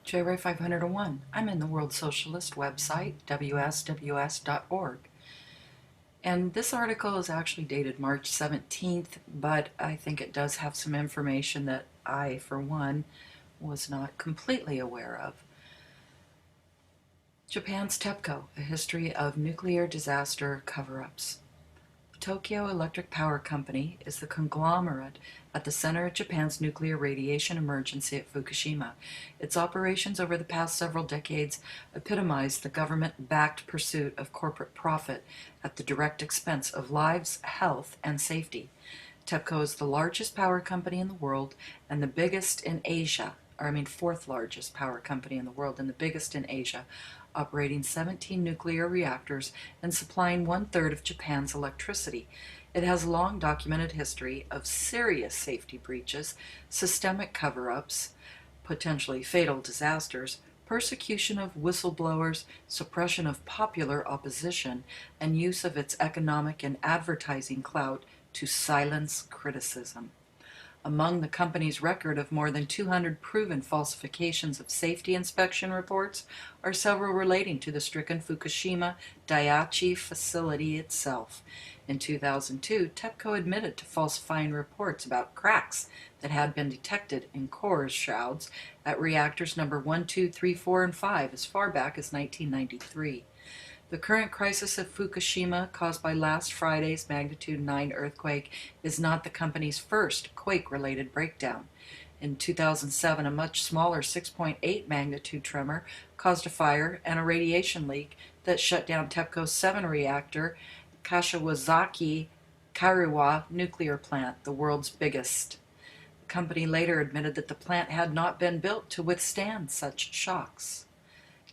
JRay 501. I'm in the World Socialist website, wsws.org. And this article is actually dated March 17th, but I think it does have some information that I, for one, was not completely aware of. Japan's Tepco, a history of nuclear disaster cover-ups. Tokyo Electric Power Company is the conglomerate at the center of Japan's nuclear radiation emergency at Fukushima. Its operations over the past several decades epitomize the government-backed pursuit of corporate profit at the direct expense of lives, health, and safety. Tepco is the largest power company in the world and the biggest in Asia, fourth largest power company in the world and the biggest in Asia, operating 17 nuclear reactors and supplying one-third of Japan's electricity. It has a long documented history of serious safety breaches, systemic cover-ups, potentially fatal disasters, persecution of whistleblowers, suppression of popular opposition, and use of its economic and advertising clout to silence criticism. Among the company's record of more than 200 proven falsifications of safety inspection reports are several relating to the stricken Fukushima Daiichi facility itself. In 2002, Tepco admitted to falsifying reports about cracks that had been detected in core shrouds at reactors number 1, 2, 3, 4, and 5 as far back as 1993. The current crisis of Fukushima, caused by last Friday's magnitude 9 earthquake, is not the company's first quake-related breakdown. In 2007, a much smaller 6.8 magnitude tremor caused a fire and a radiation leak that shut down Tepco's 7 reactor Kashiwazaki Kariwa nuclear plant, the world's biggest. The company later admitted that the plant had not been built to withstand such shocks.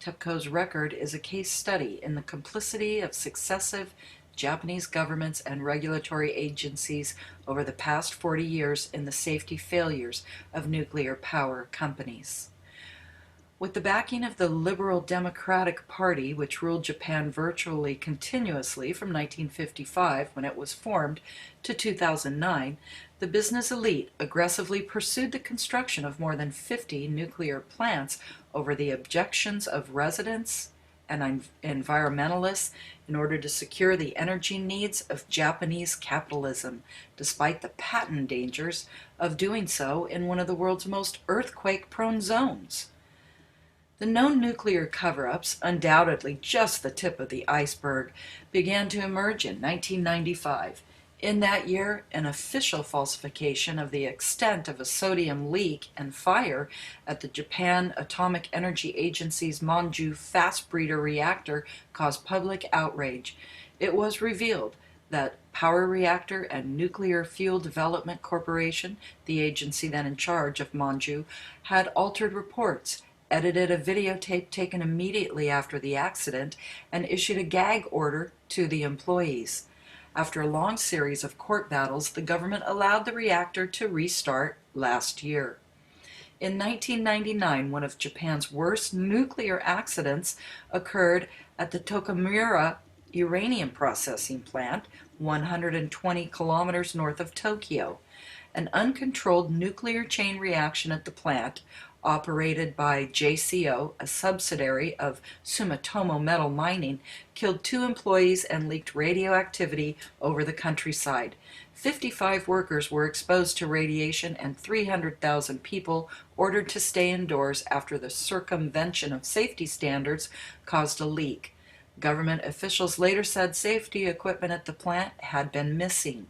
Tepco's record is a case study in the complicity of successive Japanese governments and regulatory agencies over the past 40 years in the safety failures of nuclear power companies. With the backing of the Liberal Democratic Party, which ruled Japan virtually continuously from 1955, when it was formed, to 2009, the business elite aggressively pursued the construction of more than 50 nuclear plants over the objections of residents and environmentalists in order to secure the energy needs of Japanese capitalism, despite the patent dangers of doing so in one of the world's most earthquake-prone zones. The known nuclear cover-ups, undoubtedly just the tip of the iceberg, began to emerge in 1995. In that year, an official falsification of the extent of a sodium leak and fire at the Japan Atomic Energy Agency's Monju fast breeder reactor caused public outrage. It was revealed that Power Reactor and Nuclear Fuel Development Corporation, the agency then in charge of Monju, had altered reports, edited a videotape taken immediately after the accident, and issued a gag order to the employees. After a long series of court battles, the government allowed the reactor to restart last year. In 1999, one of Japan's worst nuclear accidents occurred at the Tokamura uranium processing plant, 120 kilometers north of Tokyo. An uncontrolled nuclear chain reaction at the plant, operated by JCO, a subsidiary of Sumitomo Metal Mining, killed 2 employees and leaked radioactivity over the countryside. 55 workers were exposed to radiation and 300,000 people ordered to stay indoors after the circumvention of safety standards caused a leak. Government officials later said safety equipment at the plant had been missing.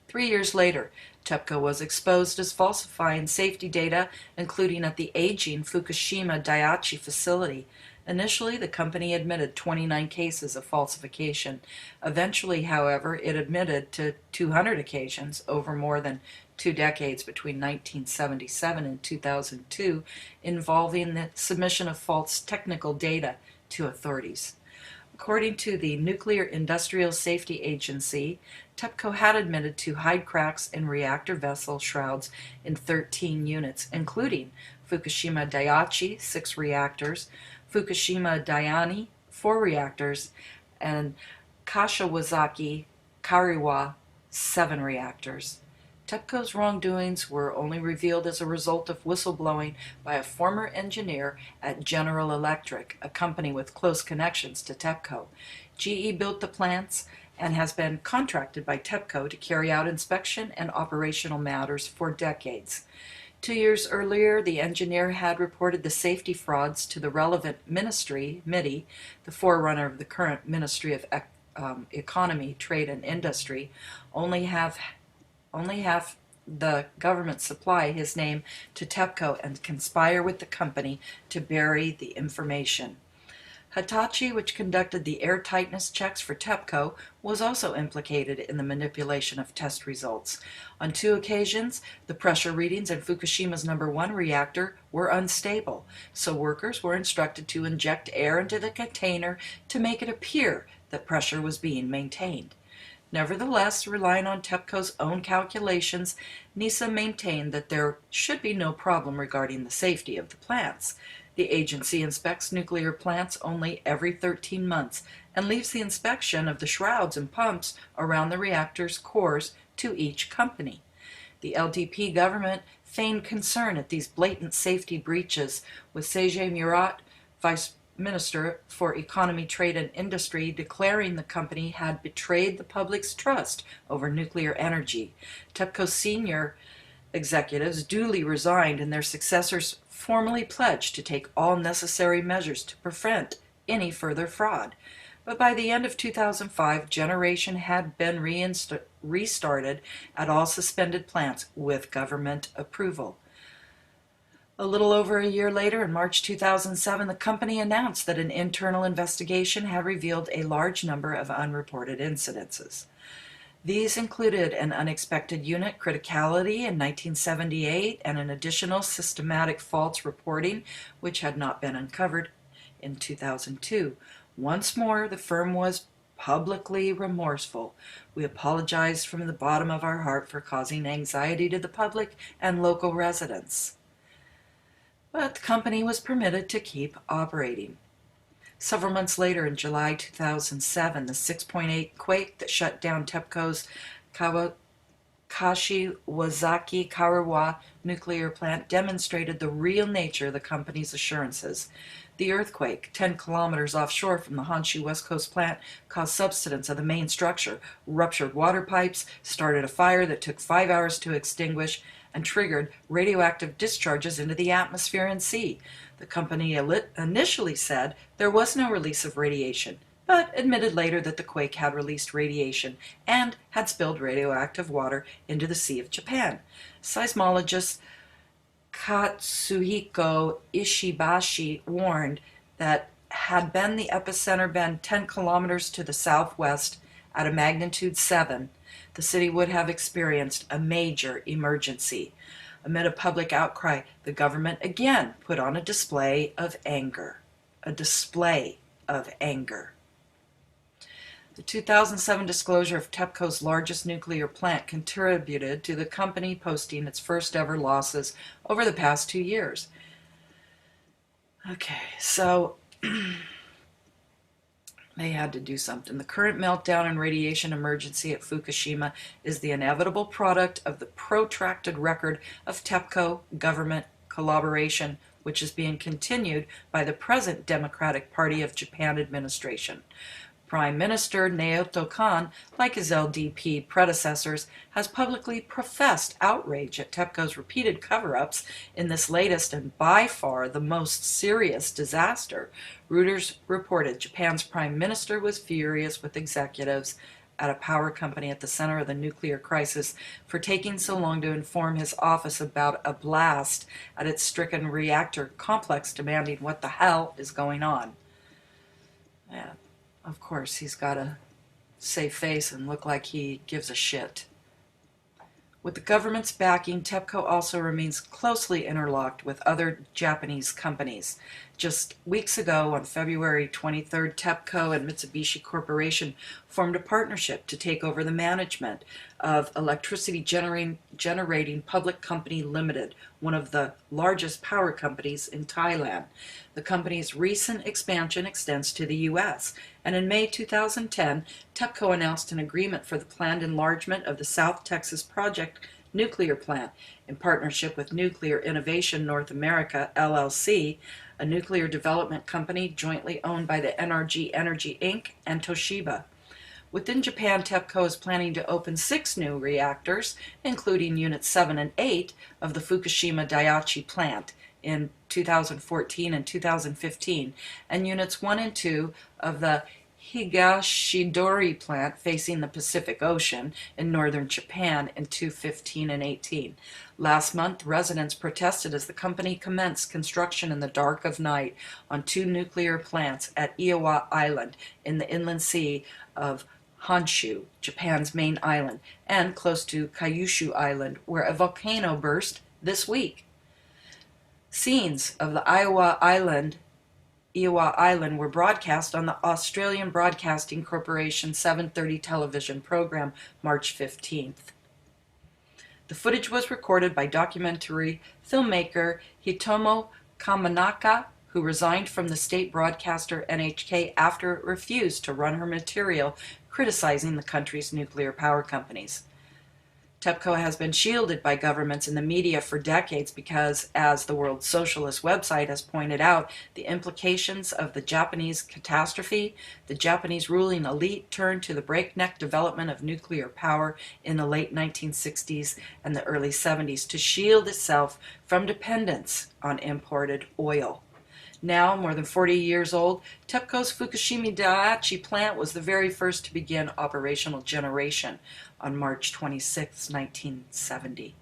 3 years later, Tepco was exposed as falsifying safety data, including at the aging Fukushima Daiichi facility. Initially, the company admitted 29 cases of falsification. Eventually, however, it admitted to 200 occasions over more than 2 decades between 1977 and 2002, involving the submission of false technical data to authorities. According to the Nuclear Industrial Safety Agency, Tepco had admitted to hide cracks in reactor vessel shrouds in 13 units, including Fukushima Daiichi, 6 reactors, Fukushima Daini, 4 reactors, and Kashiwazaki Kariwa, 7 reactors. Tepco's wrongdoings were only revealed as a result of whistleblowing by a former engineer at General Electric, a company with close connections to Tepco. GE built the plants and has been contracted by Tepco to carry out inspection and operational matters for decades. 2 years earlier, the engineer had reported the safety frauds to the relevant ministry, MIDI, the forerunner of the current Ministry of Economy, Trade and Industry. Only have the government supply his name to Tepco and conspire with the company to bury the information. Hitachi, which conducted the airtightness checks for Tepco, was also implicated in the manipulation of test results. On 2 occasions, the pressure readings in Fukushima's #1 reactor were unstable, so workers were instructed to inject air into the container to make it appear that pressure was being maintained. Nevertheless, relying on Tepco's own calculations, NISA maintained that there should be no problem regarding the safety of the plants. The agency inspects nuclear plants only every 13 months and leaves the inspection of the shrouds and pumps around the reactor's cores to each company. The LDP government feigned concern at these blatant safety breaches, with Sergei Murat, Vice Minister for Economy, Trade and Industry, declaring the company had betrayed the public's trust over nuclear energy. Tepco's senior executives duly resigned, and their successors formally pledged to take all necessary measures to prevent any further fraud. But by the end of 2005, generation had been restarted at all suspended plants with government approval. A little over a year later, in March 2007, the company announced that an internal investigation had revealed a large number of unreported incidences. These included an unexpected unit criticality in 1978 and an additional systematic faults reporting, which had not been uncovered in 2002. Once more, the firm was publicly remorseful. We apologize from the bottom of our heart for causing anxiety to the public and local residents. But the company was permitted to keep operating. Several months later, in July 2007, the 6.8 quake that shut down Tepco's Kashiwazaki Kariwa nuclear plant demonstrated the real nature of the company's assurances. The earthquake, 10 kilometers offshore from the Honshu West Coast plant, caused subsidence of the main structure, ruptured water pipes, started a fire that took 5 hours to extinguish, and triggered radioactive discharges into the atmosphere and sea. The company initially said there was no release of radiation, but admitted later that the quake had released radiation and had spilled radioactive water into the Sea of Japan. Seismologist Katsuhiko Ishibashi warned that had the epicenter been 10 kilometers to the southwest at a magnitude 7, the city would have experienced a major emergency. Amid a public outcry, the government again put on a display of anger. A display of anger. The 2007 disclosure of Tepco's largest nuclear plant contributed to the company posting its first ever losses over the past 2 years. Okay, so they had to do something. The current meltdown and radiation emergency at Fukushima is the inevitable product of the protracted record of Tepco government collaboration, which is being continued by the present Democratic Party of Japan administration. Prime Minister Naoto Kan, like his LDP predecessors, has publicly professed outrage at Tepco's repeated cover-ups in this latest and by far the most serious disaster. Reuters reported Japan's Prime Minister was furious with executives at a power company at the center of the nuclear crisis for taking so long to inform his office about a blast at its stricken reactor complex, demanding what the hell is going on. Yeah. Of course, he's got to save face and look like he gives a shit. With the government's backing, Tepco also remains closely interlocked with other Japanese companies. Just weeks ago, on February 23rd, Tepco and Mitsubishi Corporation formed a partnership to take over the management of Electricity Generating Public Company Limited, one of the largest power companies in Thailand. The company's recent expansion extends to the U.S., and in May 2010, Tepco announced an agreement for the planned enlargement of the South Texas project nuclear plant in partnership with Nuclear Innovation North America, LLC, a nuclear development company jointly owned by the NRG Energy Inc. and Toshiba. Within Japan, Tepco is planning to open 6 new reactors, including Units 7 and 8 of the Fukushima Daiichi plant in 2014 and 2015, and Units 1 and 2 of the Higashidori plant facing the Pacific Ocean in northern Japan in 2015 and 18. Last month, residents protested as the company commenced construction in the dark of night on 2 nuclear plants at Iiwa Island in the inland sea of Honshu, Japan's main island, and close to Kyushu Island, where a volcano burst this week. Scenes of the Iiwa Island were broadcast on the Australian Broadcasting Corporation 7:30 television program March 15th. The footage was recorded by documentary filmmaker Hitomo Kamanaka, who resigned from the state broadcaster NHK after it refused to run her material criticizing the country's nuclear power companies. Tepco has been shielded by governments and the media for decades because, as the World Socialist website has pointed out, the implications of the Japanese catastrophe, the Japanese ruling elite turned to the breakneck development of nuclear power in the late 1960s and the early 70s to shield itself from dependence on imported oil. Now, more than 40 years old, Tepco's Fukushima Daiichi plant was the very first to begin operational generation on March 26, 1970.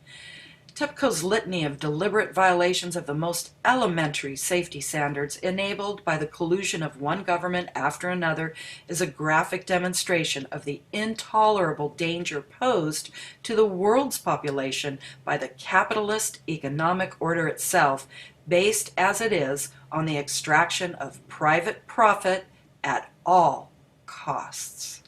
Tepco's litany of deliberate violations of the most elementary safety standards, enabled by the collusion of one government after another, is a graphic demonstration of the intolerable danger posed to the world's population by the capitalist economic order itself, based as it is on the extraction of private profit at all costs.